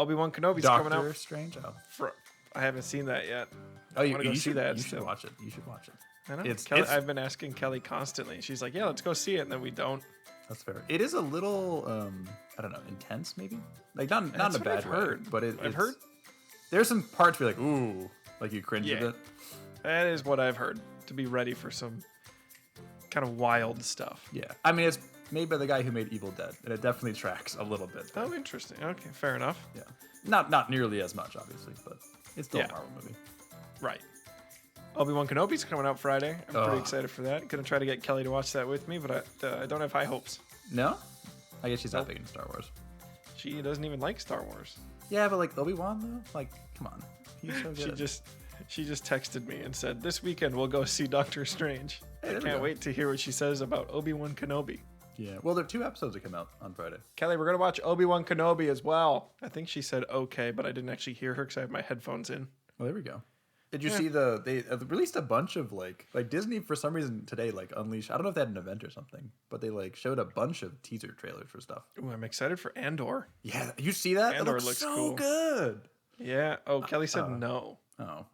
Obi-Wan Kenobi's Doctor coming out. Strange. Oh, I haven't seen that yet. oh, I want to go see should, that. You still. should watch it. You should watch it. I know. It's- Kelly, it's- I've been asking Kelly constantly. She's like, "Yeah, let's go see it," and then we don't. That's fair. It is a little, I don't know, intense maybe. Like not in That's a what bad I've way, heard. but I've it's, heard. there's some parts where you're like, ooh, like you cringe a Yeah. bit. That is what I've heard. To be ready for some kind of wild stuff. Yeah, I mean it's made by the guy who made Evil Dead, and it definitely tracks a little bit. Oh, interesting. Okay, fair enough. Yeah, not nearly as much, obviously, but it's still Yeah. a Marvel movie. Right. Obi-Wan Kenobi's coming out Friday. I'm pretty Oh. excited for that. Gonna try to get Kelly to watch that with me, but I don't have high hopes. No, I guess she's not big into Star Wars. She doesn't even like Star Wars. Yeah, but like Obi-Wan though, like come on, he's so good. She just texted me and said, "This weekend we'll go see Doctor Strange." Hey, I there we can't go. wait to hear what she says about Obi-Wan Kenobi. Yeah, well, there are 2 episodes that come out on Friday. Kelly, we're gonna watch Obi-Wan Kenobi as well. I think she said okay, but I didn't actually hear her because I have my headphones in. Well, there we go. Did you Yeah. see they released a bunch of like Disney for some reason today like unleashed. I don't know if they had an event or something, but they like showed a bunch of teaser trailers for stuff. Ooh, I'm excited for Andor. Yeah, you see that? Andor It looks so cool. good. Yeah. Oh, Kelly said no. Oh,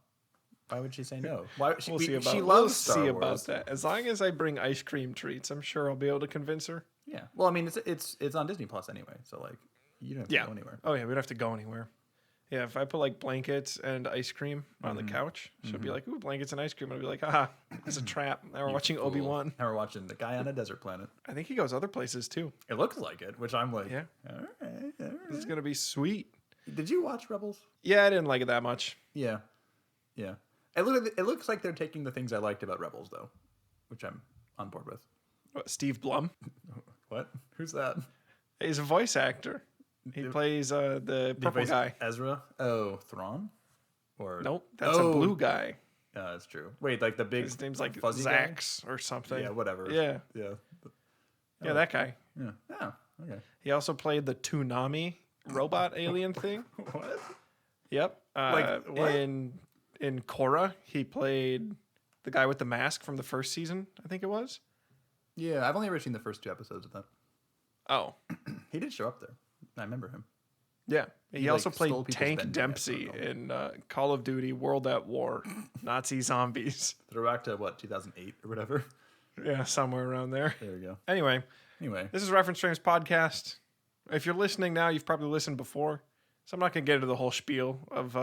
why would she say no? Why she, We'll see about. she We'll loves Star see Wars. about that. As long as I bring ice cream treats, I'm sure I'll be able to convince her. Yeah. Well, I mean, it's on Disney Plus anyway, so like you don't have to Yeah. go anywhere. Oh yeah, we don't have to go anywhere. Yeah, if I put like blankets and ice cream on the couch, she'll be like, "Ooh, blankets and ice cream." I'll be like, "Haha, it's a trap." Now we're watching Fool. Obi-Wan. Now we're watching the guy on a desert planet. I think he goes other places too. It looks like it, which I'm like, Yeah. all right, all This is right. gonna be sweet. Did you watch Rebels? Yeah, I didn't like it that much. Yeah, yeah. It looks like they're taking the things I liked about Rebels though, which I'm on board with. What, Steve Blum? What? Who's that? He's a voice actor. He plays the purple Voice guy. Ezra. Oh, Thrawn. Or Nope, that's a blue guy. That's true. Wait, like the big. His name's like fuzzy guy? Zax or something. Yeah, whatever. Yeah, Yeah. yeah, that guy. Yeah. Oh, okay. He also played the Toonami robot alien thing. What? Yep. Like, what? In Korra, he played the guy with the mask from the first season. I think it was. Yeah, I've only ever seen the first 2 episodes of that. Oh, He did show up there. I remember him. yeah. He He, also like, stole played people's Tank vending Dempsey machines. in Call of Duty: World at War, Nazi zombies. Throwback to what 2008 or whatever. Yeah, somewhere around there. There we go. Anyway, Anyway, this is Reference Frames Podcast. If you're listening now, you've probably listened before, so I'm not gonna get into the whole spiel of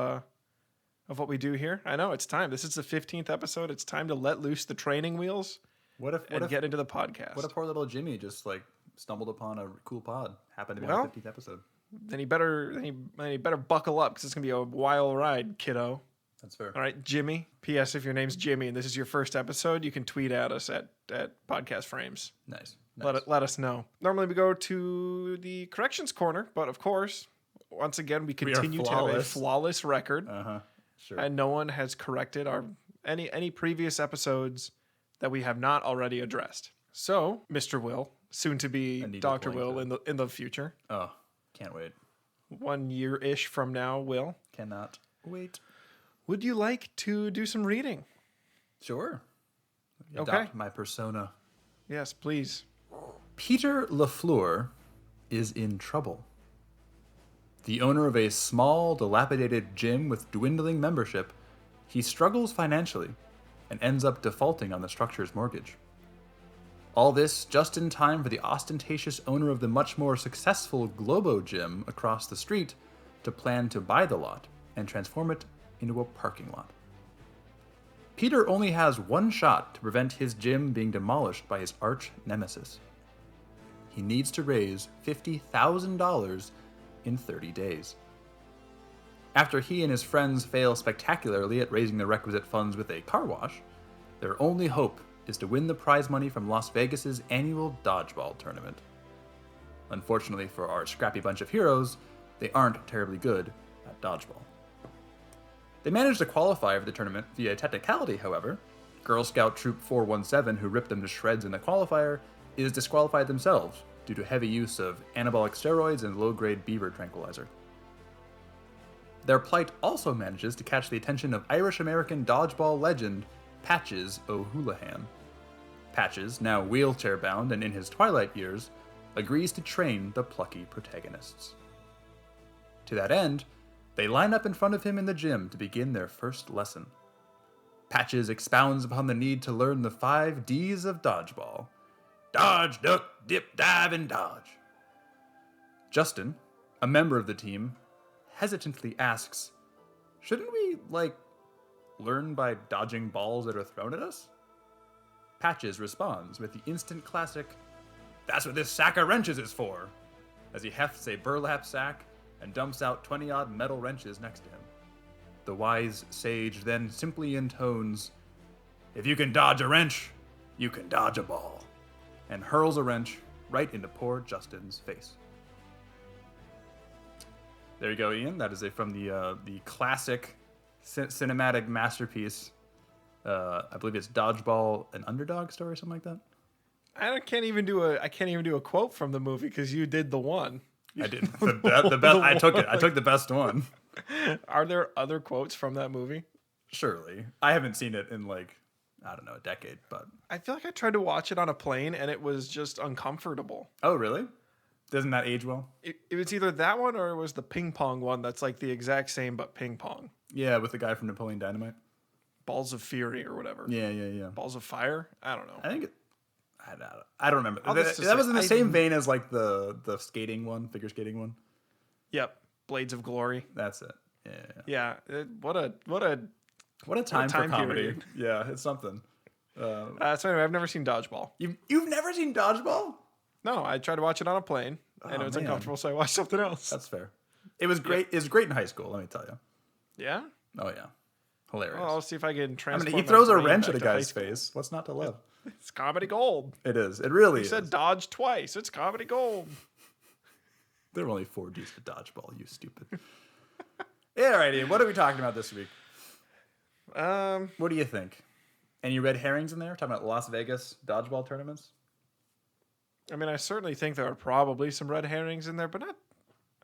what we do here. I know it's time. This is the 15th episode. It's time to let loose the training wheels and get into the podcast. what if poor little Jimmy just like stumbled upon a cool pod? Happened to be Well, on the 15th episode. Then he better buckle up because it's gonna be a wild ride, kiddo. That's fair. All right, Jimmy. P.S. If your name's Jimmy and this is your first episode, you can tweet at us at Podcast Frames. Nice. Let us know. Normally we go to the corrections corner, but of course, once again we continue to have a flawless. flawless record, Sure. and no one has corrected our any previous episodes that we have not already addressed. So, Mr. Will, soon to be I need to Dr. point Will that. in the future, Oh, can't wait. 1 year-ish from now, Will, Cannot wait. would you like to do some reading? Sure. Okay. Adopt my persona. Yes, please. Peter LaFleur is in trouble. The owner of a small, dilapidated gym with dwindling membership, he struggles financially and ends up defaulting on the structure's mortgage. All this just in time for the ostentatious owner of the much more successful Globo gym across the street to plan to buy the lot and transform it into a parking lot. Peter only has one shot to prevent his gym being demolished by his arch nemesis. He needs to raise $50,000 in 30 days. After he and his friends fail spectacularly at raising the requisite funds with a car wash, their only hope is to win the prize money from Las Vegas's annual Dodgeball tournament. Unfortunately for our scrappy bunch of heroes, they aren't terribly good at dodgeball. They managed to qualify for the tournament via technicality, however. Girl Scout Troop 417, who ripped them to shreds in the qualifier, is disqualified themselves due to heavy use of anabolic steroids and low-grade beaver tranquilizer. Their plight also manages to catch the attention of Irish-American dodgeball legend Patches O'Houlihan. Patches, now wheelchair-bound and in his twilight years, agrees to train the plucky protagonists. To that end, they line up in front of him in the gym to begin their first lesson. Patches expounds upon the need to learn the 5 Ds of Dodgeball. Dodge, duck, dip, dive, and dodge. Justin, a member of the team, hesitantly asks, shouldn't we, learn by dodging balls that are thrown at us? Patches responds with the instant classic, that's what this sack of wrenches is for, as he hefts a burlap sack and dumps out 20-odd metal wrenches next to him. The wise sage then simply intones, if you can dodge a wrench, you can dodge a ball, and hurls a wrench right into poor Justin's face. There you go, Ian. That is from the classic cinematic masterpiece. I believe it's Dodgeball, an Underdog story, or something like that. I can't even do a quote from the movie because you did the one. I did the best. I took it. I took the best one. Are there other quotes from that movie? Surely. I haven't seen it in I don't know, a decade, but I feel like I tried to watch it on a plane and it was just uncomfortable. Oh, really? Doesn't that age well? It was either that one or it was the ping pong one that's like the exact same but ping pong. Yeah, with the guy from Napoleon Dynamite. Balls of Fury or whatever. Yeah. Balls of Fire? I don't know. I don't remember. That was in the same vein as the skating one, figure skating one. Yep. Blades of Glory. That's it. Yeah. What a time for comedy. period. Yeah, it's something. So anyway, I've never seen Dodgeball. You've never seen Dodgeball? No, I tried to watch it on a plane and it was uncomfortable, so I watched something else. That's fair. It was great. It was great in high school, let me tell you. Yeah? Oh yeah. Hilarious. Well, I'll see if I can transport he throws a my brain wrench back at a to high guy's school. face. What's not to love? It's comedy gold. It is. It really is. You said dodge twice. It's comedy gold. There are only 4 Ds to Dodgeball, you stupid. Yeah, all right, Ian. What are we talking about this week? What do you think? Any red herrings in there? Talking about Las Vegas dodgeball tournaments? I mean, I certainly think there are probably some red herrings in there, but not.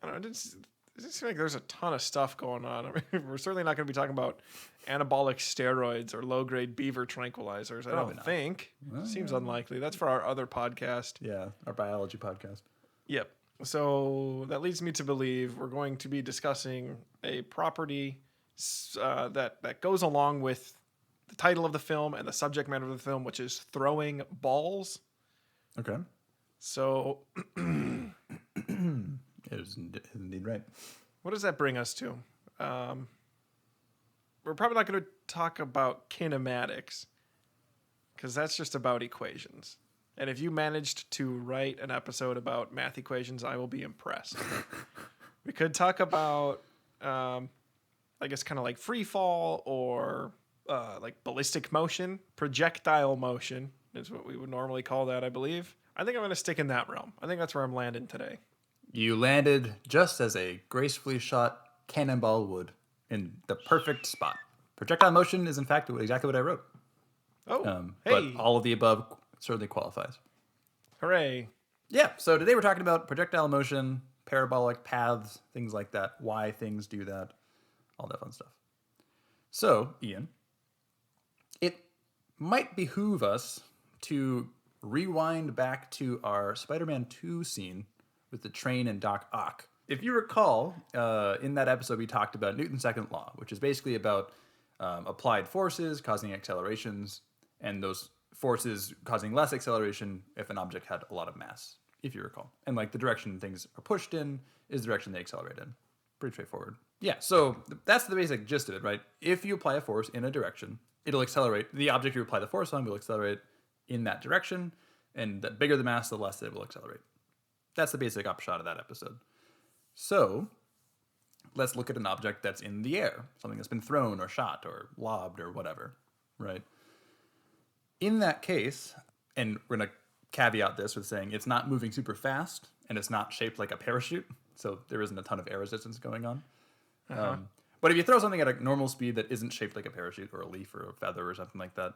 I don't know. It doesn't seem like there's a ton of stuff going on. I mean, we're certainly not going to be talking about anabolic steroids or low-grade beaver tranquilizers. I don't think. Seems unlikely. That's for our other podcast. Yeah, our biology podcast. Yep. So that leads me to believe we're going to be discussing a property that goes along with the title of the film and the subject matter of the film, which is throwing balls. Okay. So It is indeed right. what does that bring us to? We're probably not going to talk about kinematics because that's just about equations. And if you managed to write an episode about math equations, I will be impressed. We could talk about, I guess, kind of like free fall or like ballistic motion. Projectile motion is what we would normally call that, I believe. I think I'm going to stick in that realm. I think that's where I'm landing today. You landed just as a gracefully shot cannonball would in the perfect spot. Projectile motion is, in fact, exactly what I wrote. Oh, hey. But all of the above certainly qualifies. Hooray. Yeah, so today we're talking about projectile motion, parabolic paths, things like that, why things do that, all that fun stuff. So, Ian, it might behoove us to rewind back to our Spider-Man 2 scene with the train and Doc Ock. If you recall, in that episode we talked about Newton's second law, which is basically about applied forces causing accelerations, and those forces causing less acceleration if an object had a lot of mass, if you recall. And like the direction things are pushed in is the direction they accelerate in. Pretty straightforward. Yeah, so that's the basic gist of it, right? If you apply a force in a direction, it'll accelerate. The object you apply the force on will accelerate in that direction, and the bigger the mass, the less it will accelerate. That's the basic upshot of that episode. So let's look at an object that's in the air, something that's been thrown or shot or lobbed or whatever, right? In that case, and we're going to caveat this with saying it's not moving super fast and it's not shaped like a parachute, so there isn't a ton of air resistance going on. But if you throw something at a normal speed that isn't shaped like a parachute or a leaf or a feather or something like that,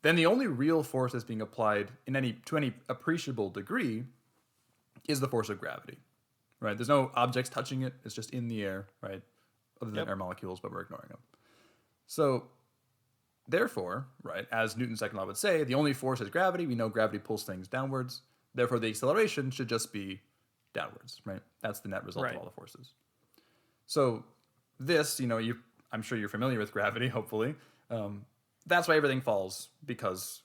then the only real force that's being applied to any appreciable degree is the force of gravity, right? There's no objects touching it. It's just in the air, right? Other than air molecules, but we're ignoring them. So therefore, right, as Newton's second law would say, the only force is gravity. We know gravity pulls things downwards. Therefore, the acceleration should just be downwards, right? That's the net result Right. of all the forces. So this, I'm sure you're familiar with gravity, hopefully. That's why everything falls, because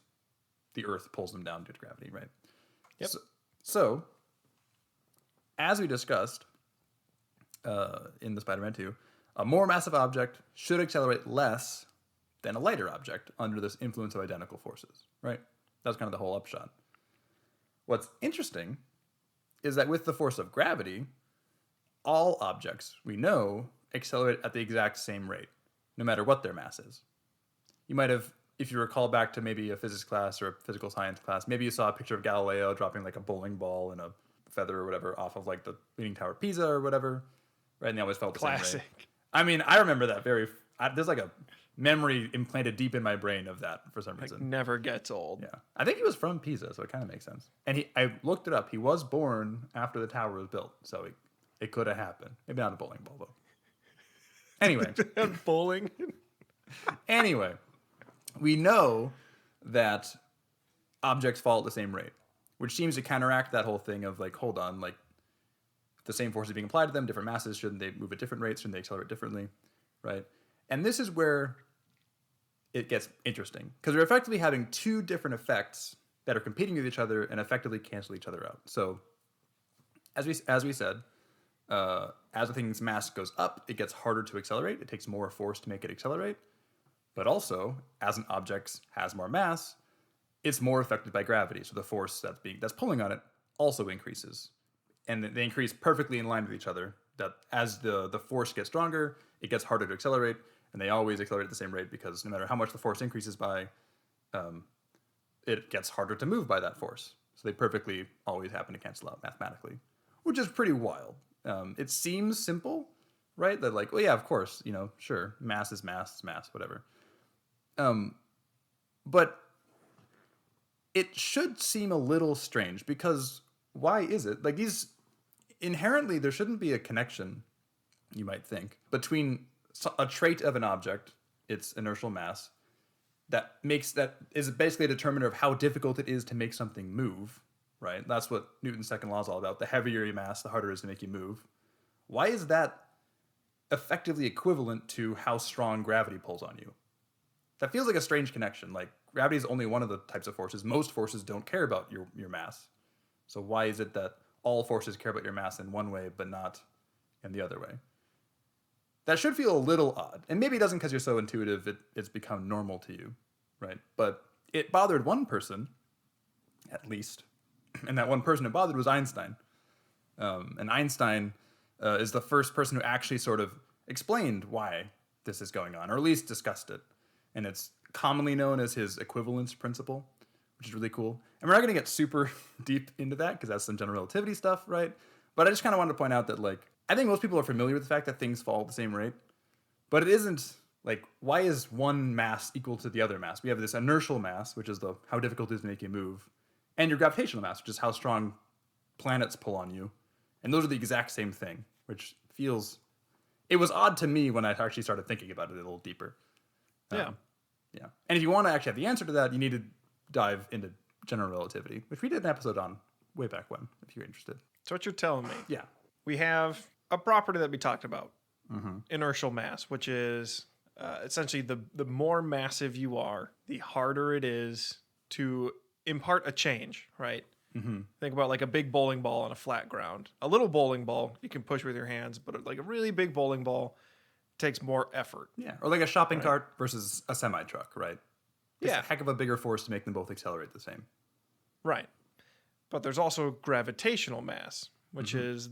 the Earth pulls them down due to gravity, right? Yep. So as we discussed in the Spider-Man 2, a more massive object should accelerate less than a lighter object under this influence of identical forces, right? That's kind of the whole upshot. What's interesting is that with the force of gravity, all objects we know accelerate at the exact same rate, no matter what their mass is. You might have, if you recall back to maybe a physics class or a physical science class, maybe you saw a picture of Galileo dropping like a bowling ball and a feather or whatever off of like the Leaning Tower of Pisa or whatever, right? And they always felt the same Classic. rate. I mean, I remember that there's like a memory implanted deep in my brain of that for some reason. Never gets old. Yeah. I think he was from Pisa, so it kind of makes sense. And I looked it up. He was born after the tower was built, so it could have happened. Maybe not a bowling ball, though. Anyway. Bowling. Anyway, we know that objects fall at the same rate, which seems to counteract that whole thing of like, hold on, like the same forces being applied to them, different masses, shouldn't they move at different rates? Shouldn't they accelerate differently? Right? And this is where it gets interesting, because we're effectively having two different effects that are competing with each other and effectively cancel each other out. So as we said, as a thing's mass goes up, it gets harder to accelerate. It takes more force to make it accelerate. But also, as an object has more mass, it's more affected by gravity. So the force that's pulling on it also increases. And they increase perfectly in line with each other. That as the force gets stronger, it gets harder to accelerate, and they always accelerate at the same rate, because no matter how much the force increases by, it gets harder to move by that force. So they perfectly always happen to cancel out mathematically, which is pretty wild. It seems simple, right? That like, well, yeah, of course, sure, mass is mass, whatever. But it should seem a little strange, because why is it? Like, inherently, there shouldn't be a connection, you might think, between a trait of an object, its inertial mass, that is basically a determiner of how difficult it is to make something move, right? That's what Newton's second law is all about. The heavier your mass, the harder it is to make you move. Why is that effectively equivalent to how strong gravity pulls on you? That feels like a strange connection. Like, gravity is only one of the types of forces. Most forces don't care about your mass. So why is it that all forces care about your mass in one way, but not in the other way? That should feel a little odd. And maybe it doesn't, because you're so intuitive, it's become normal to you, right? But it bothered one person, at least. And that one person it bothered was Einstein. And Einstein is the first person who actually sort of explained why this is going on, or at least discussed it. And it's commonly known as his equivalence principle, which is really cool. And we're not going to get super deep into that, because that's some general relativity stuff, right? But I just kind of wanted to point out that, like, I think most people are familiar with the fact that things fall at the same rate. But it isn't, like, why is one mass equal to the other mass? We have this inertial mass, which is how difficult it is to make you move, and your gravitational mass, which is how strong planets pull on you. And those are the exact same thing, which it was odd to me when I actually started thinking about it a little deeper. Yeah. Yeah. And if you want to actually have the answer to that, you need to dive into general relativity, which we did an episode on way back when, if you're interested. So what you're telling me, Yeah. we have a property that we talked about, inertial mass, which is essentially the more massive you are, the harder it is to impart a change, right? Mm-hmm. Think about like a big bowling ball on a flat ground. A little bowling ball you can push with your hands, but like a really big bowling ball takes more effort. Yeah. Or like a shopping cart versus a semi-truck, right? It's a heck of a bigger force to make them both accelerate the same. Right. But there's also gravitational mass, which is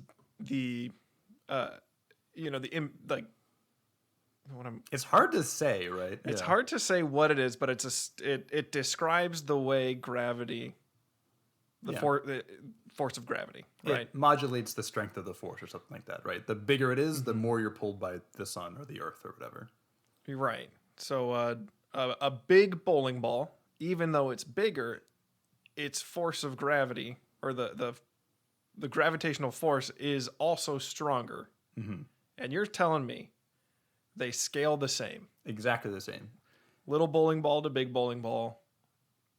It's hard to say, right? It's hard to say what it is, but it describes the way gravity, the force of gravity, right? It modulates the strength of the force or something like that, right? The bigger it is, the more you're pulled by the sun or the earth or whatever. You're right. So a big bowling ball, even though it's bigger, its force of gravity, or the gravitational force, is also stronger. Mm-hmm. And you're telling me they scale the same. Exactly the same. Little bowling ball to big bowling ball.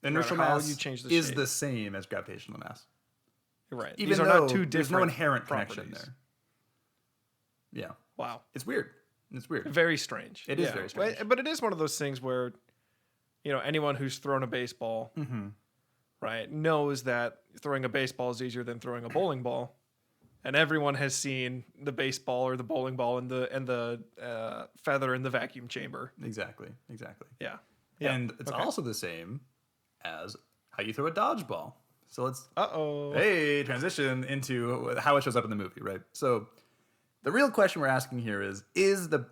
Inertial mass is the same as gravitational mass. You're right. Even These are though not two there's no different inherent properties. connection there. Yeah. Wow. It's weird. It's weird. Very strange. It is very strange. But it is one of those things where, anyone who's thrown a baseball, right, knows that throwing a baseball is easier than throwing a bowling ball. And everyone has seen the baseball or the bowling ball and the feather in the vacuum chamber. Exactly. Yeah. And it's also the same as how you throw a dodgeball. So let's transition into how it shows up in the movie, right? So the real question we're asking here is the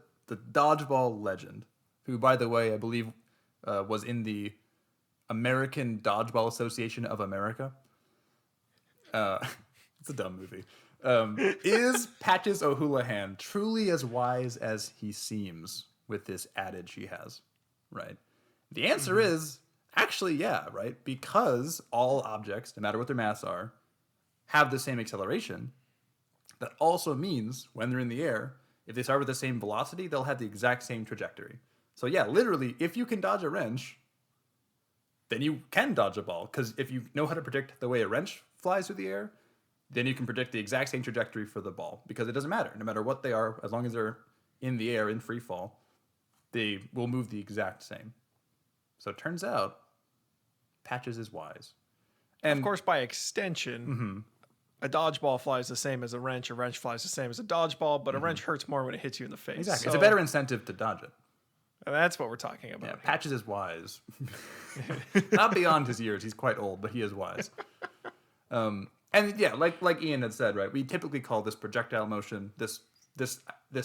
dodgeball legend, who, by the way, I believe was in the American Dodgeball Association of America. It's a dumb movie. Is Patches O'Houlihan truly as wise as he seems with this adage he has, right? The answer is actually, yeah, right? Because all objects, no matter what their mass are, have the same acceleration. That also means when they're in the air, if they start with the same velocity, they'll have the exact same trajectory. So yeah, literally, if you can dodge a wrench, then you can dodge a ball. Because if you know how to predict the way a wrench flies through the air, then you can predict the exact same trajectory for the ball. Because it doesn't matter. No matter what they are, as long as they're in the air, in free fall, they will move the exact same. So it turns out, Patches is wise. And of course, by extension, a dodgeball flies the same as a wrench flies the same as a dodgeball, but a wrench hurts more when it hits you in the face. Exactly. So, It's a better incentive to dodge it. and that's what we're talking about. Yeah, here. Patches is wise. Not beyond his years. He's quite old, but he is wise. And yeah, like Ian had said, right? We typically call this projectile motion, this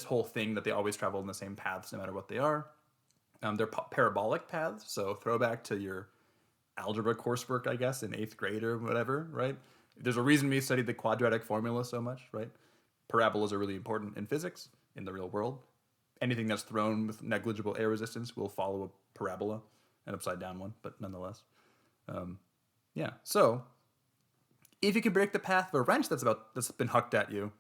whole thing that they always travel in the same paths no matter what they are. They're parabolic paths, so throwback to your algebra coursework, I guess, in 8th grade or whatever, right? There's a reason we studied the quadratic formula so much, right? Parabolas are really important in physics, in the real world. Anything that's thrown with negligible air resistance will follow a parabola, an upside down one, but nonetheless. Yeah, so if you can predict the path of a wrench that's been hucked at you,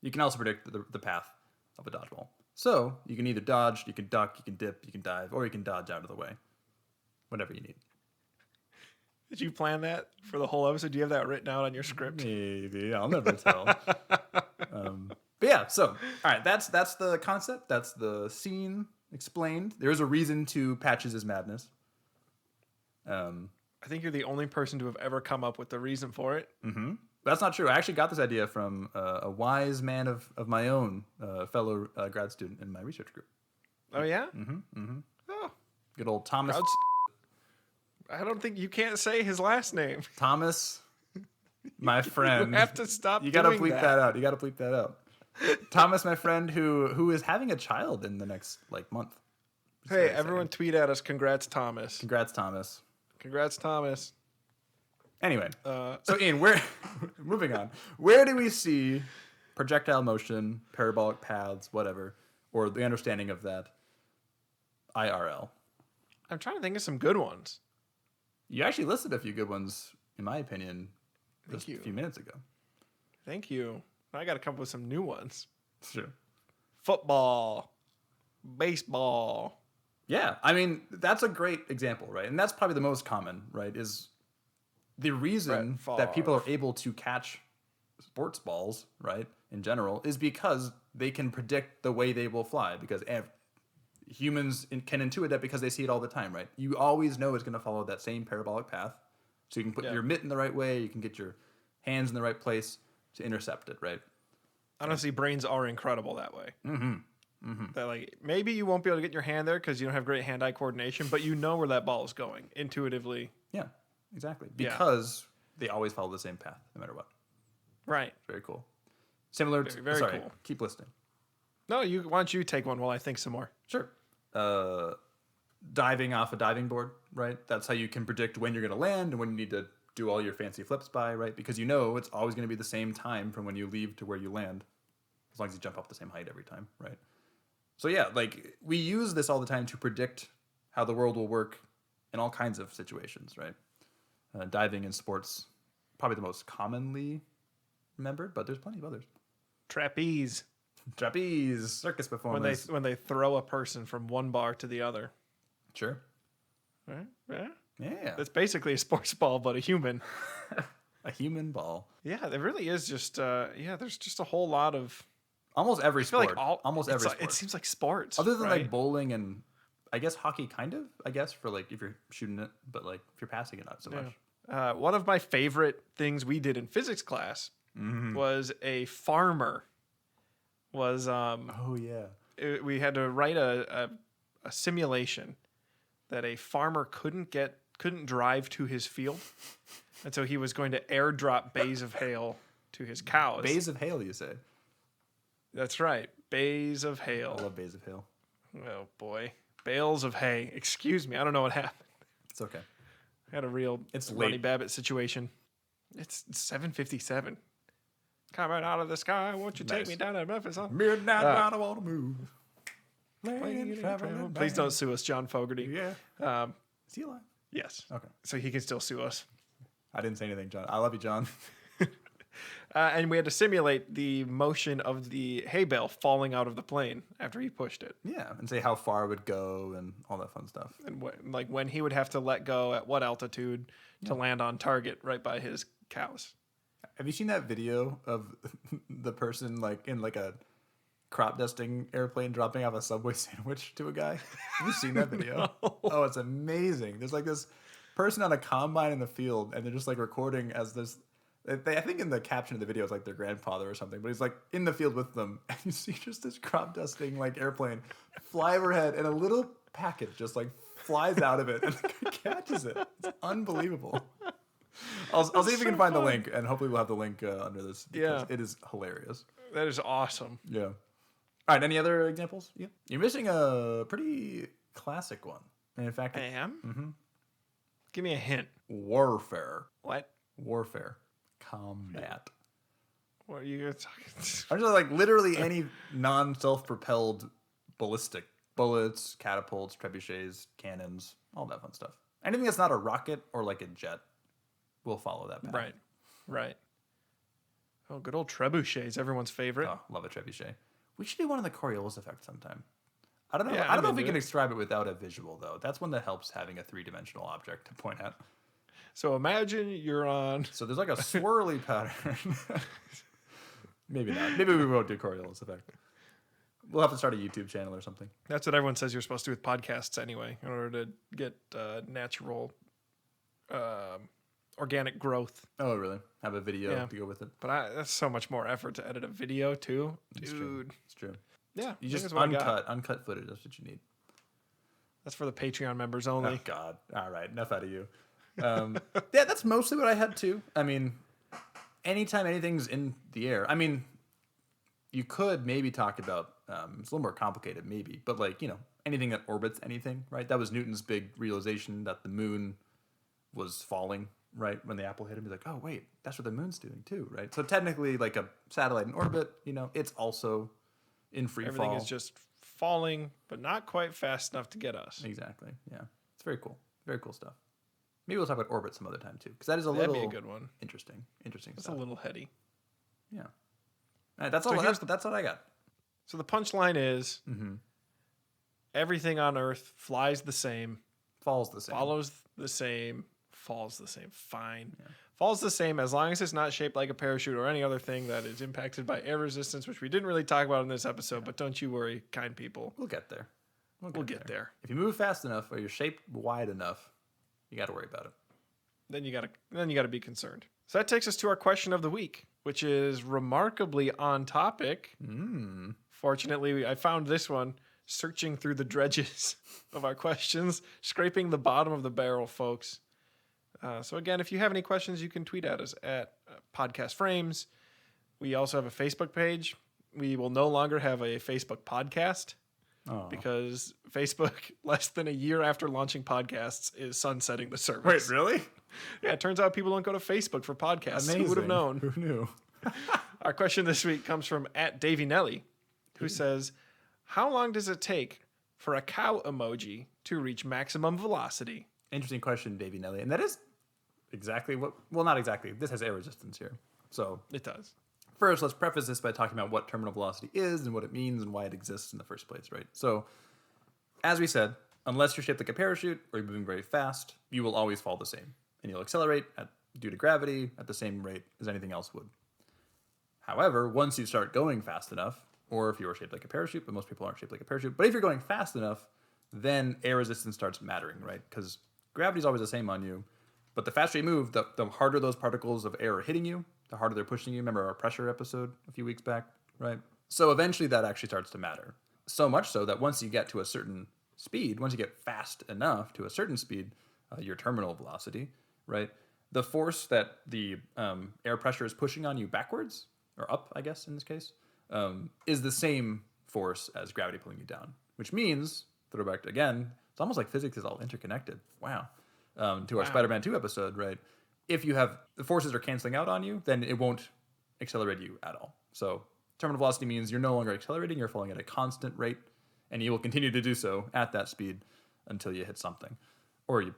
you can also predict the path of a dodgeball. So you can either dodge, you can duck, you can dip, you can dive, or you can dodge out of the way. Whatever you need. Did you plan that for the whole episode? Do you have that written out on your script? Maybe. I'll never tell. But yeah, so, all right, that's the concept. That's the scene explained. There's a reason to Patches' madness. I think you're the only person to have ever come up with the reason for it. Mm-hmm. That's not true. I actually got this idea from a wise man of my own, fellow grad student in my research group. Oh, yeah? Oh. Good old Thomas. I don't think you can't say his last name. Thomas, my friend. You have to stop. You got to bleep that out. You got to bleep that out. Thomas, my friend, who is having a child in the next month. Hey, everyone, tweet at us. Congrats, Thomas. Congrats, Thomas. Congrats, Thomas. Anyway, so Ian, we're moving on. Where do we see projectile motion, parabolic paths, whatever, or the understanding of that IRL? I'm trying to think of some good ones. You actually listed a few good ones, in my opinion, just Thank you. A few minutes ago. Thank you. I got to come up with some new ones. Sure. Football, baseball. Yeah, I mean, that's a great example, right? And that's probably the most common, right? Is the reason that people are able to catch sports balls, right, in general, is because they can predict the way they will fly. Because humans can intuit that because they see it all the time, right? You always know it's going to follow that same parabolic path. So you can put your mitt in the right way. You can get your hands in the right place to intercept it, right? Honestly, brains are incredible that way. That maybe you won't be able to get your hand there because you don't have great hand-eye coordination, but you know where that ball is going intuitively. Yeah, exactly. Because they always follow the same path, no matter what. Right. Very cool. Similar to... Very sorry, cool. Keep listening. No, why don't you take one while I think some more? Sure. Diving off a diving board, right? That's how you can predict when you're going to land and when you need to do all your fancy flips by, right? Because you know it's always going to be the same time from when you leave to where you land, as long as you jump up the same height every time, right? So yeah, we use this all the time to predict how the world will work in all kinds of situations, right? Diving in sports, probably the most commonly remembered, but there's plenty of others. Trapeze, circus performance. when they throw a person from one bar to the other. Sure. Right? Yeah. Yeah. That's basically a sports ball, but a human. A human ball. Yeah, there really is just there's just a whole lot of Almost every I feel sport. like Almost every sport. it seems like sports. Other than right? like bowling and I guess hockey, kind of. I guess for like if you're shooting it, but like if you're passing it, not so much. One of my favorite things we did in physics class was a farmer was Oh yeah. we had to write a simulation that a farmer couldn't drive to his field, and so he was going to airdrop bays of hail to his cows. Bays of hail, you say? That's right, bays of hail. I love bays of hail. Oh boy, bales of hay. Excuse me, I don't know what happened. It's okay. I had a real It's Ronnie late. Babbitt situation. It's 7:57. Coming out of the sky, won't you take Nice. me down to Memphis? Huh? Midnight ride, I want to move. Lane traveling Please back. don't sue us, John Fogerty. Yeah. Is he alive? Yes. Okay. So he can still sue us. I didn't say anything, John. I love you, John. And we had to simulate the motion of the hay bale falling out of the plane after he pushed it, Yeah, and say how far it would go and all that fun stuff. and when he would have to let go at what altitude to land on target right by his cows. Have you seen that video of the person like in like a crop dusting airplane dropping off a Subway sandwich to a guy? Have you seen that video? No. Oh, it's amazing. There's like this person on a combine in the field, and they're just like recording as this. I think in the caption of the video it's like their grandfather or something, but he's like in the field with them, and you see just this crop dusting like airplane fly overhead, and a little package just like flies out of it and the guy catches it. It's unbelievable. I'll see if we can find the link, and hopefully we'll have the link under this. Because it is hilarious. That is awesome. Yeah. All right. Any other examples? Yeah. You're missing a pretty classic one, and in fact, I am. Give me a hint. warfare. What? Warfare. Combat. What are you talking? I'm just like literally any non-self-propelled ballistic bullets, catapults, trebuchets, cannons, all that fun stuff. Anything that's not a rocket or like a jet will follow that path. Right. Oh, good old trebuchets, everyone's favorite. Oh, love a trebuchet. We should do one of the Coriolis effect sometime. I don't know. Yeah, I don't I'm know if we into can it. describe it without a visual though. That's one that helps having a three-dimensional object to point at. So imagine you're on. So there's like a swirly pattern. Maybe not. Maybe we won't do Coriolis effect. We'll have to start a YouTube channel or something. That's what everyone says you're supposed to do with podcasts anyway, in order to get natural, organic growth. Oh, really? Have a video Yeah. to go with it. But that's so much more effort to edit a video too, It's true. dude. It's true. Yeah, You I think just that's what I got. uncut footage. That's what you need. That's for the Patreon members Oh only. God! All right, enough out of you. Yeah, that's mostly what I had too. I mean, anytime anything's in the air, I mean, you could maybe talk about. It's a little more complicated, maybe, but like anything that orbits anything, right? That was Newton's big realization that the moon was falling, right? When the apple hit him, he's like, oh wait, that's what the moon's doing too, right? So technically, like a satellite in orbit, it's also in free Everything fall. is just falling, but not quite fast enough to get us. Exactly. Yeah. It's very cool. Very cool stuff. Maybe we'll talk about orbit some other time too, because that is a That'd little be a good one. interesting. Interesting It's stuff. a little heady. Yeah. All right, that's all. here's That's what I got. So the punchline is Mm-hmm. everything on Earth flies the same, Falls the same. follows the same, falls the same. Fine. Falls the same as long as it's not shaped like a parachute or any other thing that is impacted by air resistance, which we didn't really talk about in this episode, but don't you worry, kind people. We'll get there. We'll get there. If you move fast enough or you're shaped wide enough, you got to worry about it. Then you gotta be concerned. So that takes us to our question of the week, which is remarkably on topic. Fortunately, I found this one searching through the dredges of our questions, scraping the bottom of the barrel, folks. So again, if you have any questions, you can tweet at us at Podcast Frames. We also have a Facebook page. We will no longer have a Facebook podcast Oh. because Facebook, less than a year after launching podcasts, is sunsetting the service. Wait, really? Yeah, it turns out people don't go to Facebook for podcasts. Who would have known? Who knew? Our question this week comes from @Davy who says, how long does it take for a cow emoji to reach maximum velocity? Interesting question, Davey Nelly. And that is exactly what, well, not exactly. This has air resistance here. So It does. first, let's preface this by talking about what terminal velocity is and what it means and why it exists in the first place, right? So as we said, unless you're shaped like a parachute or you're moving very fast, you will always fall the same. And you'll accelerate at due to gravity at the same rate as anything else would. However, once you start going fast enough, or if you are shaped like a parachute, but most people aren't shaped like a parachute, but if you're going fast enough, then air resistance starts mattering, right? Because gravity's always the same on you, but the faster you move, the harder those particles of air are hitting you, the harder they're pushing you. Remember our pressure episode a few weeks back, right? So eventually that actually starts to matter. So much so that once you get to a certain speed, once you get fast enough to a certain speed, your terminal velocity, right? The force that the air pressure is pushing on you backwards, or up, I guess, in this case, is the same force as gravity pulling you down. Which means, throwback again, it's almost like physics is all interconnected. Wow. To our Spider-Man 2 episode, right? If you have, the forces are canceling out on you, then it won't accelerate you at all. So terminal velocity means you're no longer accelerating, you're falling at a constant rate, and you will continue to do so at that speed until you hit something. Or you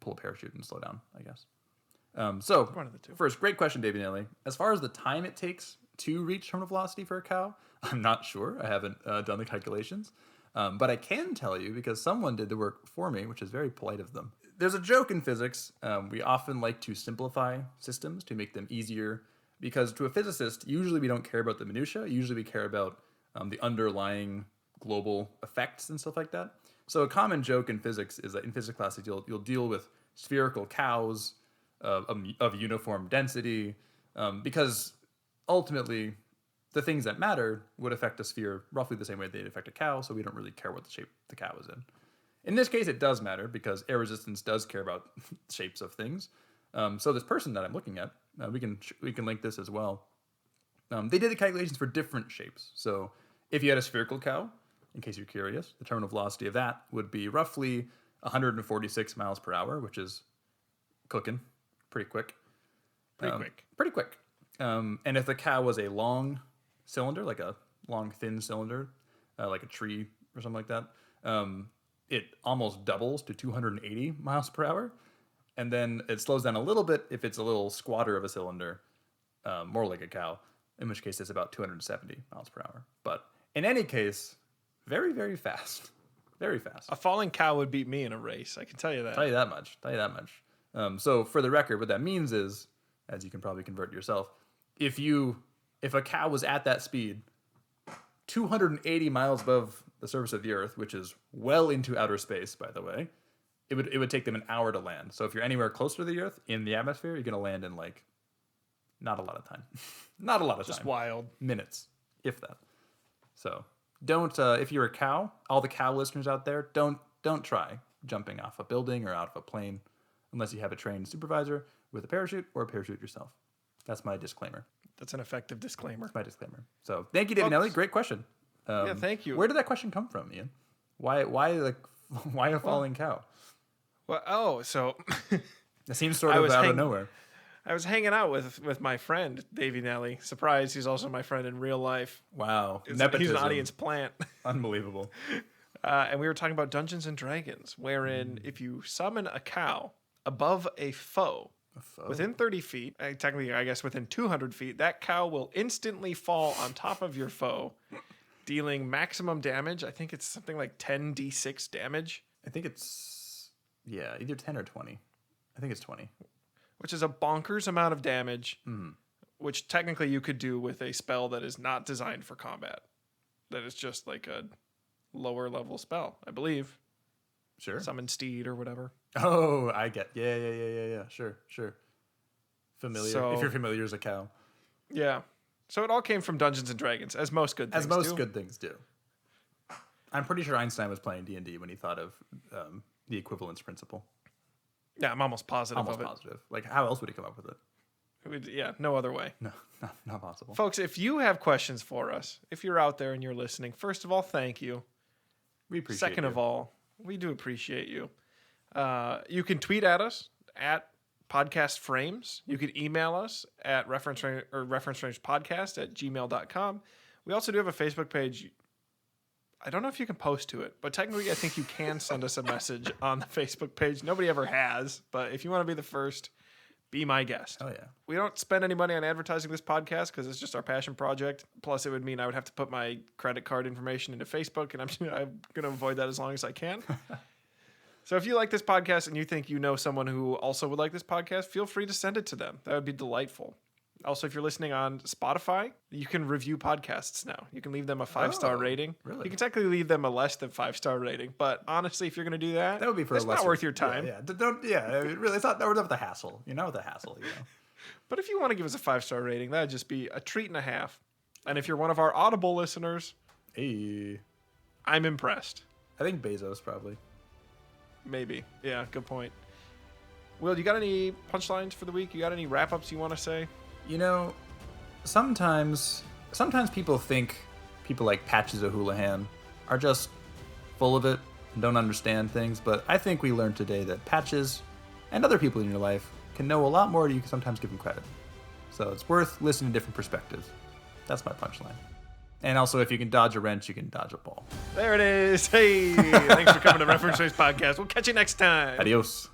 pull a parachute and slow down, I guess. So, One of the two. First, great question, David Nelly. As far as the time it takes to reach terminal velocity for a cow, I'm not sure. I haven't done the calculations. But I can tell you, because someone did the work for me, which is very polite of them. There's a joke in physics. We often like to simplify systems to make them easier, because to a physicist, usually we don't care about the minutia. Usually we care about the underlying global effects and stuff like that. So a common joke in physics is that in physics classes, you'll deal with spherical cows of uniform density, because ultimately the things that matter would affect a sphere roughly the same way they'd affect a cow, so we don't really care what the shape the cow is in. In this case, it does matter because air resistance does care about shapes of things. So this person that I'm looking at, we can link this as well. They did the calculations for different shapes. So if you had a spherical cow, in case you're curious, the terminal velocity of that would be roughly 146 miles per hour, which is cooking pretty quick. Pretty quick. And if the cow was a long cylinder, like a long, thin cylinder, like a tree or something like that, it almost doubles to 280 miles per hour. And then it slows down a little bit if it's a little squatter of a cylinder, more like a cow, in which case it's about 270 miles per hour. But in any case, very, very fast. Very fast. A falling cow would beat me in a race. I can tell you that. Tell you that much. So for the record, what that means is, as you can probably convert yourself, if a cow was at that speed, 280 miles above the surface of the Earth, which is well into outer space, by the way, it would take them an hour to land. So if you're anywhere closer to the Earth in the atmosphere, you're gonna land in like not a lot of time. Not a lot of time. Just wild. Minutes, if that. So don't if you're a cow, all the cow listeners out there, don't try jumping off a building or out of a plane unless you have a trained supervisor with a parachute or a parachute yourself. That's my disclaimer. That's an effective disclaimer. That's my disclaimer. So thank you, David Nelly. Great question. Yeah, thank you. Where did that question come from, Ian? Why a falling cow? Well, so It seems sort of out of nowhere. I was hanging out with my friend, Davey Nelly. Surprise, he's also my friend in real life. Wow. He's Nepotism. an audience plant. Unbelievable. And we were talking about Dungeons and Dragons, wherein if you summon a cow above a foe, within 30 feet, technically, I guess within 200 feet, that cow will instantly fall on top of your foe, dealing maximum damage. I think it's something like 10d6 damage. I think it's, either 10 or 20. I think it's 20. Which is a bonkers amount of damage, which technically you could do with a spell that is not designed for combat. That is just like a lower level spell, I believe. Sure. Summon steed or whatever. Oh, I get. Yeah. Sure. Familiar. So, if you're familiar as a cow. Yeah. So it all came from Dungeons and Dragons, as most good things do. Good things do. I'm pretty sure Einstein was playing D&D when he thought of the equivalence principle. Yeah, I'm almost positive of it. Almost positive. Like, how else would he come up with it? No other way. No, not possible. Folks, if you have questions for us, if you're out there and you're listening, first of all, thank you. We appreciate Second you. of all, we do appreciate you. You can tweet at us at Podcast Frames. You can email us at referenceframepodcast@gmail.com. We also do have a Facebook page. I don't know if you can post to it, but technically I think you can send us a message on the Facebook page. Nobody ever has, but if you want to be the first, be my guest. Oh, yeah. We don't spend any money on advertising this podcast because it's just our passion project. Plus, it would mean I would have to put my credit card information into Facebook, and I'm going to avoid that as long as I can. So if you like this podcast and you think you know someone who also would like this podcast, feel free to send it to them. That would be delightful. Also, if you're listening on Spotify, you can review podcasts now. You can leave them a 5-star rating. Really? You can technically leave them a less than 5-star rating, but honestly, if you're going to do that, That would be for it's a lesser. not worth your time. Yeah, don't. Yeah, really, it's not worth the hassle. You're not with the hassle. But if you want to give us a 5-star rating, that'd just be a treat and a half. And if you're one of our Audible listeners, Hey, I'm impressed. I think Bezos probably. Maybe. Yeah, good point. Will, you got any punchlines for the week? You got any wrap-ups you want to say? Sometimes people think people like Patches O'Houlihan are just full of it and don't understand things, but I think we learned today that Patches and other people in your life can know a lot more than you can sometimes give them credit. So it's worth listening to different perspectives. That's my punchline. And also, if you can dodge a wrench, you can dodge a ball. There it is. Hey, thanks for coming to Reference Race Podcast. We'll catch you next time. Adios.